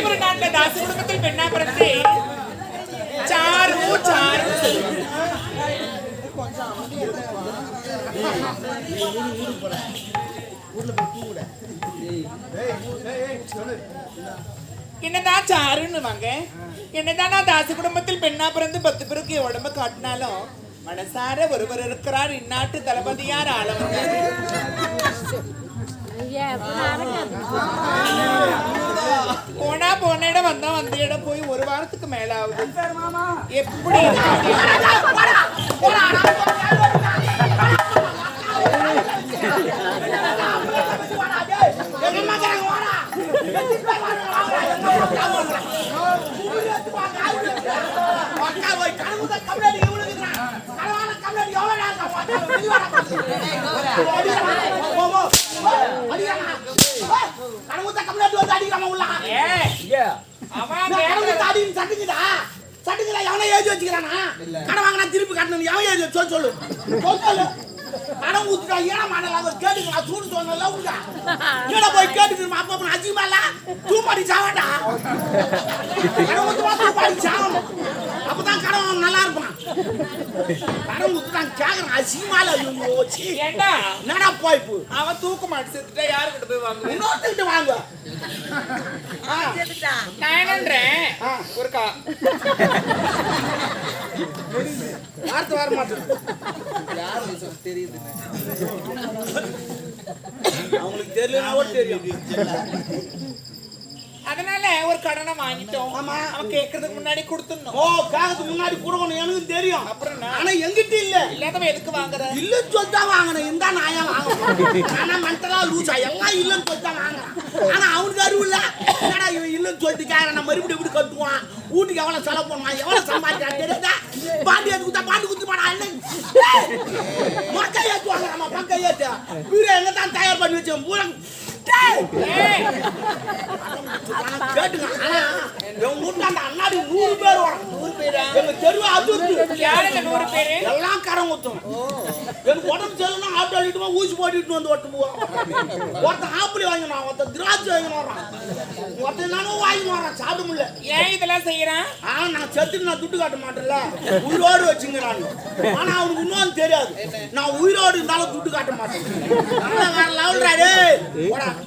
ஒரு நாட்டுல தாசி குடும்பத்தில் பெண்ணா பிறந்து சாரு சாரு என்னதான் சாருன்னு வாங்க. என்னதான் நான் தாசி குடும்பத்தில் பெண்ணா பிறந்து 10 பேருக்கு உடம்பு காட்டினாலும் மனசார ஒருவர் இருக்கிறார், இந்நாட்டு தளபதியார் ஆளவங்க. போனா போன இடம் வந்தா வந்த இடம் போய் 1 வாரத்துக்கு மேல ஆகுது. எப்படி திருப்பி கட்டணும் எவன் எழுதி சொல்லு கடன் ஊத்துட்டா ஏன் மாடலாம் கேட்டுக்கா சூடு சொன்னா போய் கேட்டுக்கணும் அப்பா அதிகமா தூப்பாடி சாவாட்டா கடன் ஊத்துவா தூப்பாடி சாவணும் அப்பதான் கடன் நல்லா இருப்பான். கடன் ஊத்துட்டான் கேக்குறான் அசிங்கமால என்னடா போய்ப்பு அவன் தூக்க மாட்டு செத்துட்டா யாருக்கிட்ட போய் வாங்க இன்னொருத்திட்ட வாங்க நான் என்னன்றேன் ஒருக்கா வார்த்தை வர மாட்டேன் தெரியுது அவங்களுக்கு தெரியலனா தெரியும். அதனால ஒரு கடனை வாங்கிட்டோம். ஆமா அவன் கேக்குறதுக்கு முன்னாடி கொடுத்துடணும். ஓ கேக்குறதுக்கு முன்னாடி கொடுக்கணும் எனக்கு தெரியும். அப்புறம் ஆனா எங்கிட்ட இல்ல இல்லாதவன் எதுக்கு வாங்குற? இல்லன்னு சொல்லிட்டா வாங்கணும். இந்த நாயா வாங்கணும். ஆனா மென்டலா லூசா எல்லாம் இல்லன்னு சொல்லிட்டா வாங்குறான். ஆனா அவனுக்கு அறிவு இல்ல. என்னடா இவன் இல்லன்னு சொல்லிட்டு நான் மறுபடியும் எப்படி கட்டுவான் வீட்டுக்கு எவ்வளவு செலவு பண்ணுவான் எவ்வளவு சம்பாதிக்கிறான் தெரியுதா? பாண்டி எடுத்து பாண்டி குத்து மாடா மக்கள் ஏற்றுவாங்க. நம்ம மக்கள் ஏற்று வீர எங்க தான் தயார் பண்ணி வச்சோம் பூரா கேட்டுங்க. அண்ணாடி 100 பேர் வரும். 100 பேரா? எங்க தெருவு அதிர்த்து யாருங்க 100 பேரு? எல்லாம் கரம் ஊத்தும். எனக்கு உடம்பு செல்லுனா ஆட்டோ அடிட்டுமா ஊசி போட்டுட்டு வந்து ஒட்டு போவோம். ஒருத்தன் ஆப்பிளி வாங்கினான், ஒருத்தன் திராட்சை வாங்கினான், ஒருத்தன் நானும் வாங்கினான். சாப்பிட முடியல. ஏன் இதெல்லாம் செய்யறேன்? ஆனா நான் செத்துட்டு நான் துட்டு காட்ட மாட்டேன்ல உயிரோடு வச்சுங்கிறான். ஆனா அவனுக்கு இன்னும் தெரியாது நான் உயிரோடு இருந்தாலும் துட்டு காட்ட மாட்டேன்.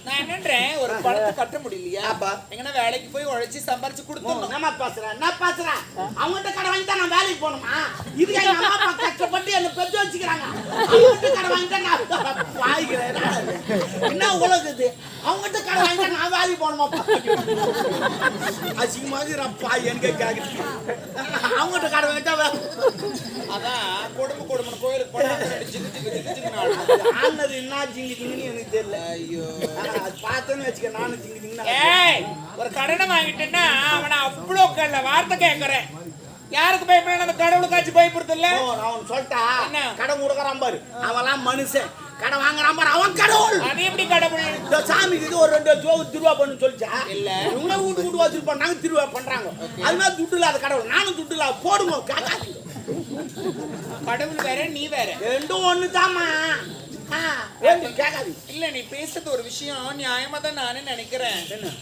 நான் என்னன்றேன் ஒரு பணத்தை கட்ட முடியலையா? எங்கன்னா வேலைக்கு போய் உழைச்சி சம்பாரிச்சு கொடுத்தோம். என்ன பேசுறேன் அவங்ககிட்ட கடை வாங்கி தான் நான் வேலைக்கு போகணுமா? இதுக்கு எங்க அம்மா அப்பா கஷ்டப்பட்டு என்ன பெற்று வச்சுக்கிறாங்க. அவங்ககிட்ட கடை வாங்கிட்டா நான் வாங்கிக்கிறேன். என்ன உலகுது? அவங்ககிட்ட கடை வாங்கிட்டா நான் வேலைக்கு போகணுமா? அசிங்கமாகிறப்பா எனக்கு கேட்குறேன். அவங்ககிட்ட கடை வாங்கிட்டா அதான் கொடுமை கோயிலுக்கு போனது என்ன ஜிங்கின்னு எனக்கு தெரியல. ஐயோ பார்த்தேன்னு வச்சுக்க நானும் ஜிங்கிங்க. ஒரு கடனை வாங்கிட்டேன்னா அவனை அவ்வளோ வார்த்தை கேட்கறேன். யாருக்கு பயப்பட அந்த கடவுளுக்காச்சும் பயப்படுறது இல்ல. அவன் சொல்லிட்டா கடன் கொடுக்கறான் பாரு அவெல்லாம் மனுஷன். கடை வாங்குறான் பாரு அவன் கடவுள். அது எப்படி கடவுள்? இந்த சாமிக்கு இது ஒரு 2 ஜோவு திருவா பண்ணு சொல்லிச்சா இல்ல இவங்க வீட்டு வசூல் பண்ணாங்க திருவா பண்றாங்க. அது மாதிரி துட்டு இல்லாத கடவுள். நானும் துட்டு இல்லாத போடுங்க கடவுள் வேற நீ வேற ரெண்டும் ஒண்ணுதாமா. இல்ல நீ பேசுறது ஒரு விஷயம் நியாயமா தான் நானே நினைக்கிறேன்.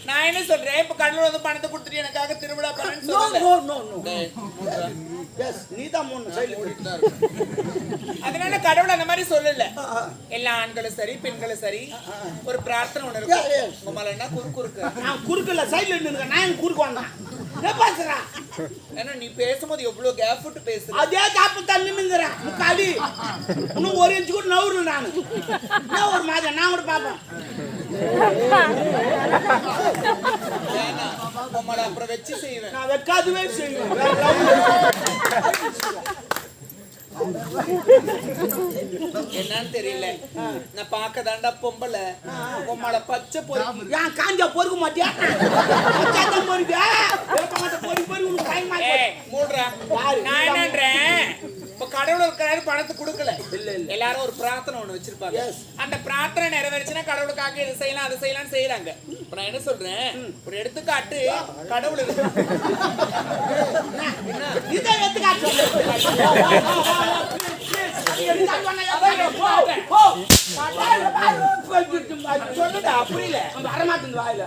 நான் என்ன சொல்றேன் இப்ப கடவுள் வந்து பணத்தை கொடுத்துட்டு எனக்காக திருவிழா பண்ணு அதனால கடவுள் அந்த மாதிரி சொல்லல. எல்லா ஆண்களும் சரி பெண்களும் சரி ஒரு பிரார்த்தனை ஒண்ணு இருக்கு. உங்களால குறுக்கு சைட்ல நின்னுங்க நான் குறுக்கு வாங்க நீ பேசும்போது எவ்வளவு கேப் விட்டு பேசுற அதே கேப் தான் நின்னுங்கறேன். முக்காடி இன்னும் 1 இன்ச் கூட நவுறல நானு. நான் ஒரு மாதிரி நான் கூட பாப்பேன். உம்மள அப்புறம் வெச்சி செய்வேன். நான் வெக்காதுவே செய்வேன். என்னன்னு தெரியல நான் பாக்க தாண்டா பொம்பளை உம்மள பச்சை பொறுக்கு ஏன் காஞ்சா பொறுக்க மாட்டியா? நான் என்னன்றேன் இப்ப கடவுள் இருக்கிறாரு பணத்தை கொடுக்கல எல்லாரும் ஒரு பிரார்த்தனை ஒண்ணு வச்சிருப்பாங்க. அந்த பிரார்த்தனை நிறைவேறுச்சுன்னா கடவுளுக்காக இதை செய்யலாம் அதை செய்யலாம் செய்யறாங்க. இப்ப நான் என்ன சொல்றேன் ஒரு எடுத்துக்காட்டு கடவுள் இதை எடுத்துக்காட்டு சொல்லுடா புரியல வரமாட்டேங்குது வாயில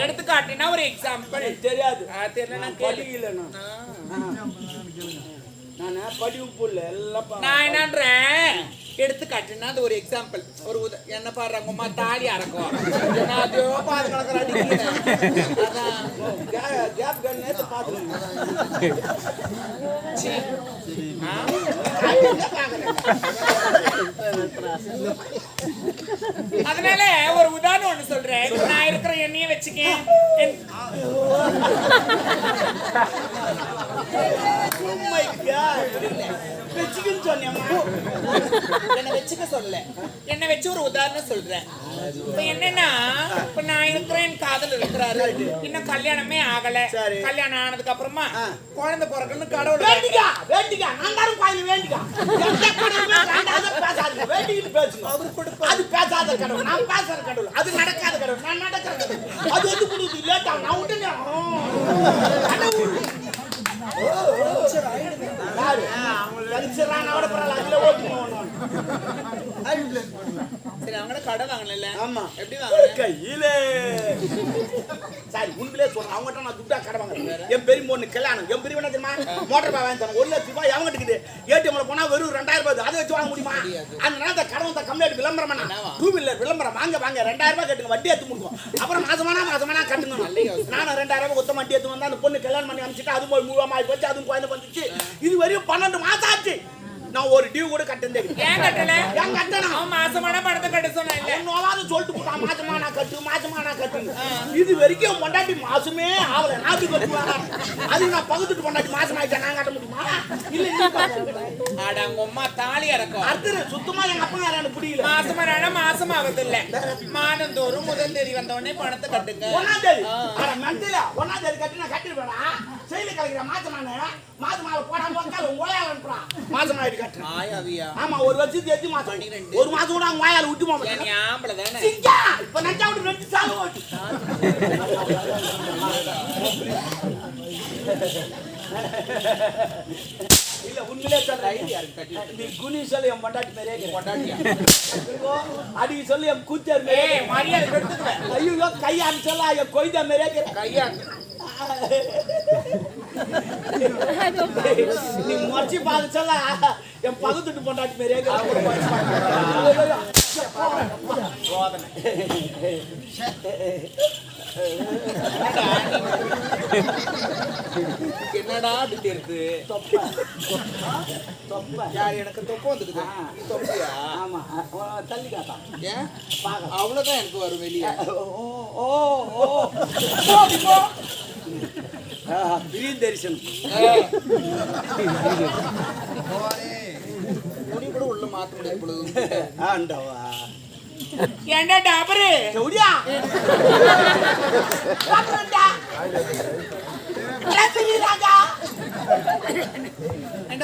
எடுத்துக்காட்டுனா ஒரு எக்ஸாம்பிள் தெரியாது தெரியல படிக்கல நான் படிப்பு புள்ள எல்லாம் நான் என்னன்றேன் எடுத்துக்காட்டுனா அது ஒரு எக்ஸாம்பிள் ஒரு என்ன பாடுறாங்க அம்மா தாலி அறக்கும் நான் அதோ பாது கலக்கிற அடிக்கிறேன் அதான் கேப் கன் நேத்து பாத்துறேன் அதனால ஒரு உதாரணம் ஒண்ணு சொல்றேன் நான் இருக்கிற எண்ணெய வச்சுக்கேன் என்ன வச்சுக்க சொல்ல என்ன வச்சு ஒரு உதாரணம் சொல்றேன் இப்ப என்னன்னா இப்ப நான் இருக்கிறேன் என் காதல் இருக்கிறாரு இன்னும் கல்யாணமே ஆகல கல்யாணம் ஆனதுக்கு அப்புறமா குழந்தை பிறக்கணும் கடவுள் வேண்டிக்கா வேண்டிக்கா நான் தாரும் பாயில வேண்டிக்கா வேண்டிக்கிட்டு பேசுங்க அது பேசாத கடவுள் நான் பேசாத கடவுள் அது நடக்காத கடவுள் நான் நடக்காத கடவுள் அது வந்து கொடுத்து லேட்டா நான் விட்டுனே சரி அவங்க கடை வாங்கல ஆமா எப்படி வாங்க கையில சரி உண்மையிலே சொல்றேன் அவங்ககிட்ட நான் துட்டா கடை வாங்குறேன் என் பெரிய பொண்ணு கல்யாணம் என் பெரிய என்ன தெரியுமா மோட்டர் பா வாங்கி தரேன் 1 லட்சம் ரூபாய் அவங்க இருக்குது ஏடிஎம்ல போனா வெறும் 2000 ரூபாய் அதை வச்சு வாங்க முடியுமா அதனால அந்த கடை வந்து கம்ப்ளீட் விளம்பரம் பண்ண 2 வீலர் விளம்பரம் வாங்க 2000 ரூபாய் கட்டுங்க வட்டி எடுத்து முடிக்கும் அப்புறம் மாசமானா கட்டுங்க நானும் 2000 ரூபாய் கொத்த வட்டி எடுத்து வந்தா அந்த பொண்ணு கல்யாணம் பண்ணி அனுப்பிச்சிட்டு அது போய் மூலமா போச்சு அதுவும் குழந்தை வந்துச்சு இது வரையும் 12 மாசம் ஆச்சு நான் ஒரு டியூ கூட கட்டந்தே ஏன் கட்டல ஏன் கட்டணும் அவன் மாசமான பணத்தை கட்ட சொன்னா இல்ல என்னவாது சொல்லிட்டு போட்டான் மாசமானா கட்டு இது வரைக்கும் பொண்டாட்டி மாசமே ஆவல நாட்டு கட்டுவாங்க அது நான் பகுத்துட்டு பொண்டாட்டி மாசம் ஆயிட்டா நான் கட்ட முடியுமா இல்ல ஆட உங்க அம்மா தாலி இறக்கும் அடுத்து சுத்தமா எங்க அப்பா எனக்கு புரியல மாசம் ஆகுது இல்ல மாதந்தோறும் முதல் தேதி வந்த உடனே பணத்தை கட்டுங்க 1ஆம் தேதி அட மெண்டல 1ஆம் தேதி கட்டி நான் கட்டிடுவேனா செயல கலக்கிற மாசமால போடாம உட்கார ஓயால அனுப்புறான் மாசம் ஆயிட்டு கட்டுறேன் ஆயாவியா ஆமா ஒரு வருஷத்துக்கு எத்தி மாசம் ஒரு மாசம் கூட அவங்க வாயால விட்டு மாமா நீ ஆம்பள தானே சிங்கா இப்ப நஞ்சா விட்டு 2 சாவு ஓட்டு இல்ல உண்மையிலே சொல்றேன் நீ குனி சொல்லி என் பொண்டாட்டி மாதிரியே பொண்டாட்டியா அடி சொல்லி என் கூச்சர் மரியாதை எடுத்துக்கிறேன் ஐயோ கையான்னு சொல்ல என் கொய்தா மாதிரியே கையா நீ மறைச்சி பார்த்து சொல்ல என் பகுத்துட்டு பொண்டாட்டி மாதிரியே என்னடா அப்படி இருக்கு யார் எனக்கு தொப்பை வந்துக்குது தொப்பையா ஆமா தள்ளி காத்தா ஏன் அவ்வளவுதான் எனக்கு வரும் வெளியே பிரியன் தரிசனம் முடி கூட உள்ள மாத்த முடியாது பொழுது ஆண்டவா ஏண்டா டாபரு சௌரியா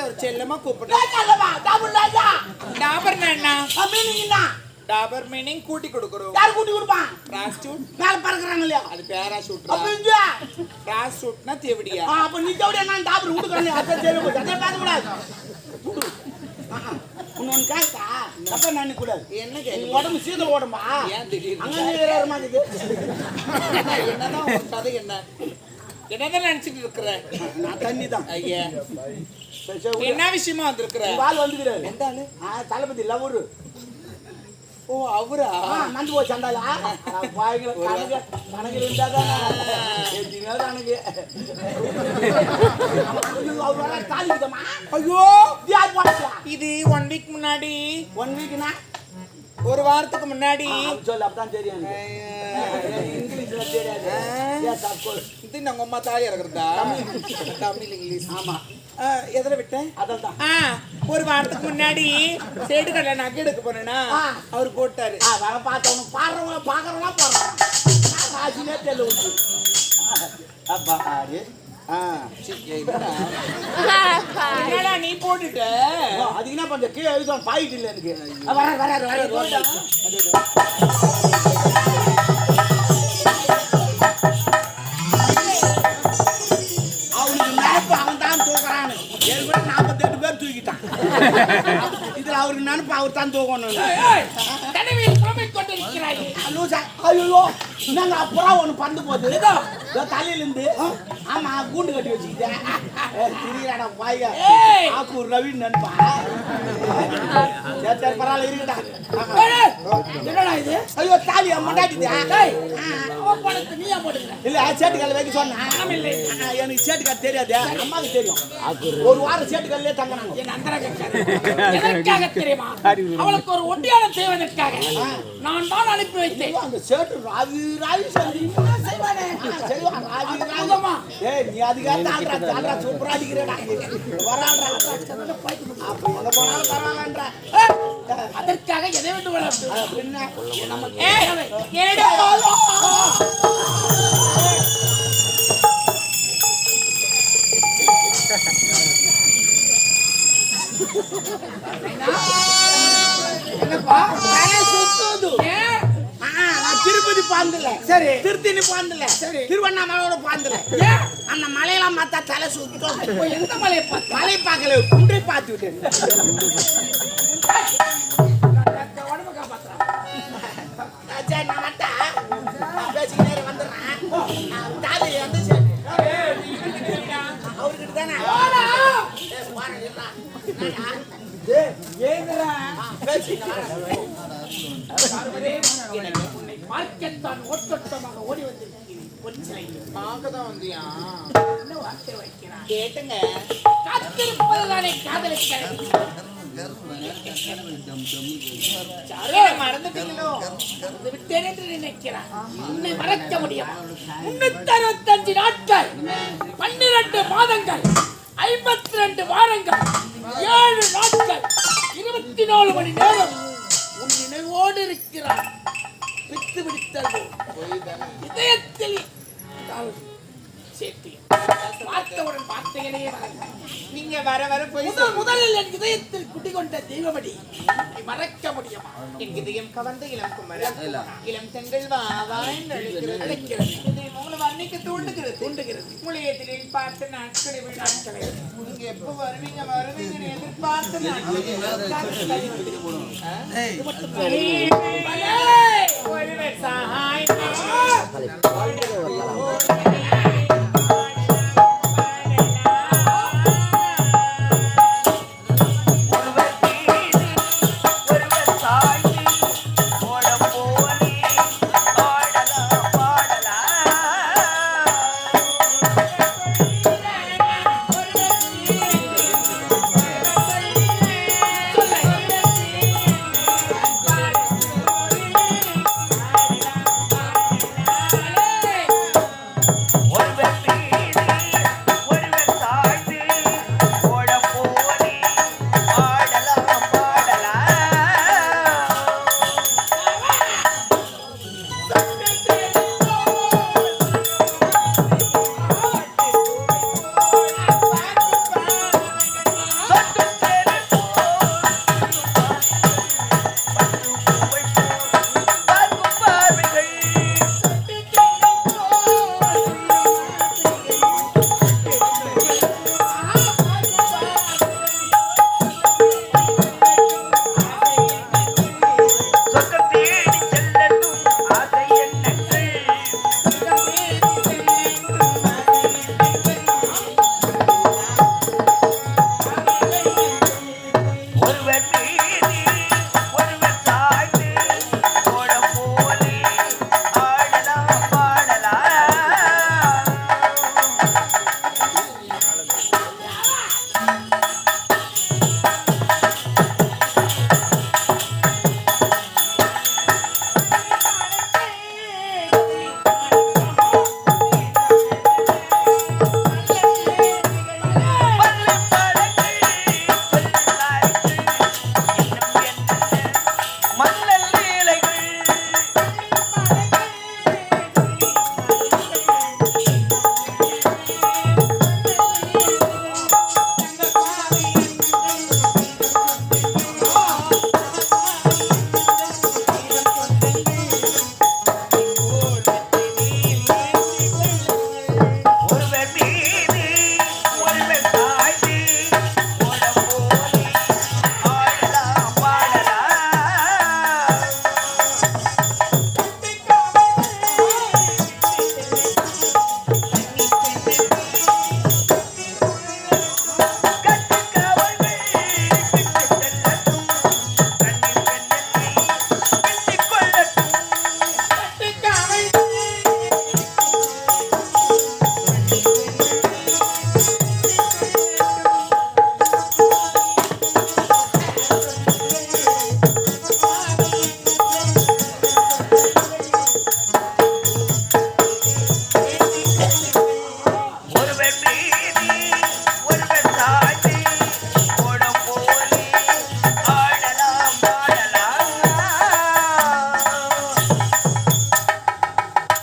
ஒரு செல்லமா கூப்பிடுறேன் டாபர் என்ன டாபர் மீனிங் கூட்டி கொடுக்குறோம் யார் கூட்டி கொடுப்பான் பிராஸ்டியூட் மேல பறக்குறாங்க இல்லையா அது பேராஷூட் அப்ப இங்க பிராஸ்டியூட்னா தேவடியா அப்ப நீ தேவடியா நான் டாபர் விட்டுக்கறேன் அத தேவ போய் அத பேச கூடாது உன்னோன் காக்கா அப்ப நான் கூடாது என்ன உடம்பு சீதல் ஓடுமா ஏன் திடீர்னு அங்க வேற மாதிரி என்னதான் ஒரு கதை என்னதான் நினைச்சிட்டு இருக்கிற நான் தண்ணி தான் ஐயா என்ன விஷயமா வந்திருக்கிற வால் வந்துக்கிறாரு எந்த ஆளு தளபதி லவரு ஓ அவரா நந்து போய் சண்டாலா வாய்களை கணக்கு இருந்தாதான் கணக்கு ஐயோ இது 1 வீக் முன்னாடி 1 வீக்னா ஒரு வாரத்துக்கு முன்னாடி சொல்லு அப்பதான் தெரியும் இங்கிலீஷ்ல தெரியாது இது நம்ம அம்மா தாலி இறக்குறதா தமிழ் இங்கிலீஷ் ஆமா எதில் விட்டேன் அதான் ஒரு வாரத்துக்கு முன்னாடி சேடு கடலை நகை எடுக்க போனேன்னா அவர் போட்டாரு பார்த்தவனு பாடுறவங்க பாக்குறவங்க பாடுறாங்க தெரியல அப்பா என்னடா நீ போட்டுட்ட அதுக்கு என்ன பண்ற கீழே எழுதும் பாயிட்டு இல்லை எனக்கு வர அவனுக்கு நினைப்பு அவன் தான் இதுல அவருக்கு நினைப்பு அவர் தான் தூக்கணும். தனிமையில் புலம்பிக் கொண்டிருக்கிறாய். ஐயோ நாங்க அப்புறம் ஒண்ணு பந்து போகுது தலையில இருந்து. ஆமா கூண்டு கட்டி வச்சுக்கிட்டேன். திரியாடா பாய்க ஆக்கூர் ரவி நினைப்பா. சரி பரவாயில்ல இருக்கட்டா. என்னடா இது? ஐயோ தாலி மண்டாட்டியா? நீயா போடுங்க. இல்ல சேட்டுக்கல்ல வைக்க சொன்னேன். எனக்கு சேட்டுக்கல் தெரியாது, அம்மாவுக்கு தெரியும். ஒரு வாரம் சேட்டுக்கல்லே தங்கினாங்க. என் அந்தரா எதற்காக தெரியுமா? அவளுக்கு ஒரு ஒட்டியானம் செய்வதற்காக நான் தான் அனுப்பி வைத்தேன். அந்த சேட்டு ராவி ராவி செய்வானே செய்வான் ராவி ராகமா. ஏய் நீ அதுக்காக தாண்டா சூப்பரா அடிக்கிறடா. வராடா அப்ப எங்க போனாலும் பரவாயில்லன்றா. அதற்காக எதை விட்டு வளர்த்து என்ன நமக்கு ஏடா என்னப்பா தலை சுத்துது. நான் திருப்பதி பாந்தல, சரி திருத்தணி பாந்தல, சரி திருவண்ணாமலையோட பாந்தல. அந்த மலையெல்லாம் பார்த்தா தலை சுத்தம். எந்த மலையை பார்த்து? மலை பார்க்கல, குன்றை பார்த்து விட்டேன். உடம்பு காப்பாத்துறான். சரி நான் வந்தா பேசிக்கிட்டே வந்துடுறேன். தாலி வந்து சரி அவர்கிட்ட தானே பார்க்கத்தான் ஓட்டோட்டமாக ஓடி வந்திருக்கிறேன். பார்க்கதான் வந்தியா? என்ன வார்த்தை வைக்கிறான் கேட்டுங்க. காத்திருப்பதுதானே காதலிக்க. மறந்துட்டீங்களோ? விட்டேன் என்று நினைக்கிறான். உன்னை மறக்க முடியுமா? 365 நாட்கள், 12 மாதங்கள், 52 வாரங்கள், 7 நாட்கள், 24 மணி நேரம் உன் நினைவோடு இருக்கிறான். பித்து பிடித்தது இதயத்தில் சேர்த்து பார்த்தவுடன் வார்த்தைகளே நீங்க வர வர போய் முதலில் என் இதயத்தில் குடிகொண்ட தெய்வமடி மறக்க முடியுமா? என் இதயம் கவர்ந்த இளம் குமரன், இளம் செங்கல் வாவா என்று அழைக்கிறது. உங்களை வர்ணிக்க தூண்டுகிறது. முளையத்திலே பார்த்த நாட்களை நாட்களை நீங்க எப்ப வருவீங்க எதிர்பார்த்த நாட்கள்.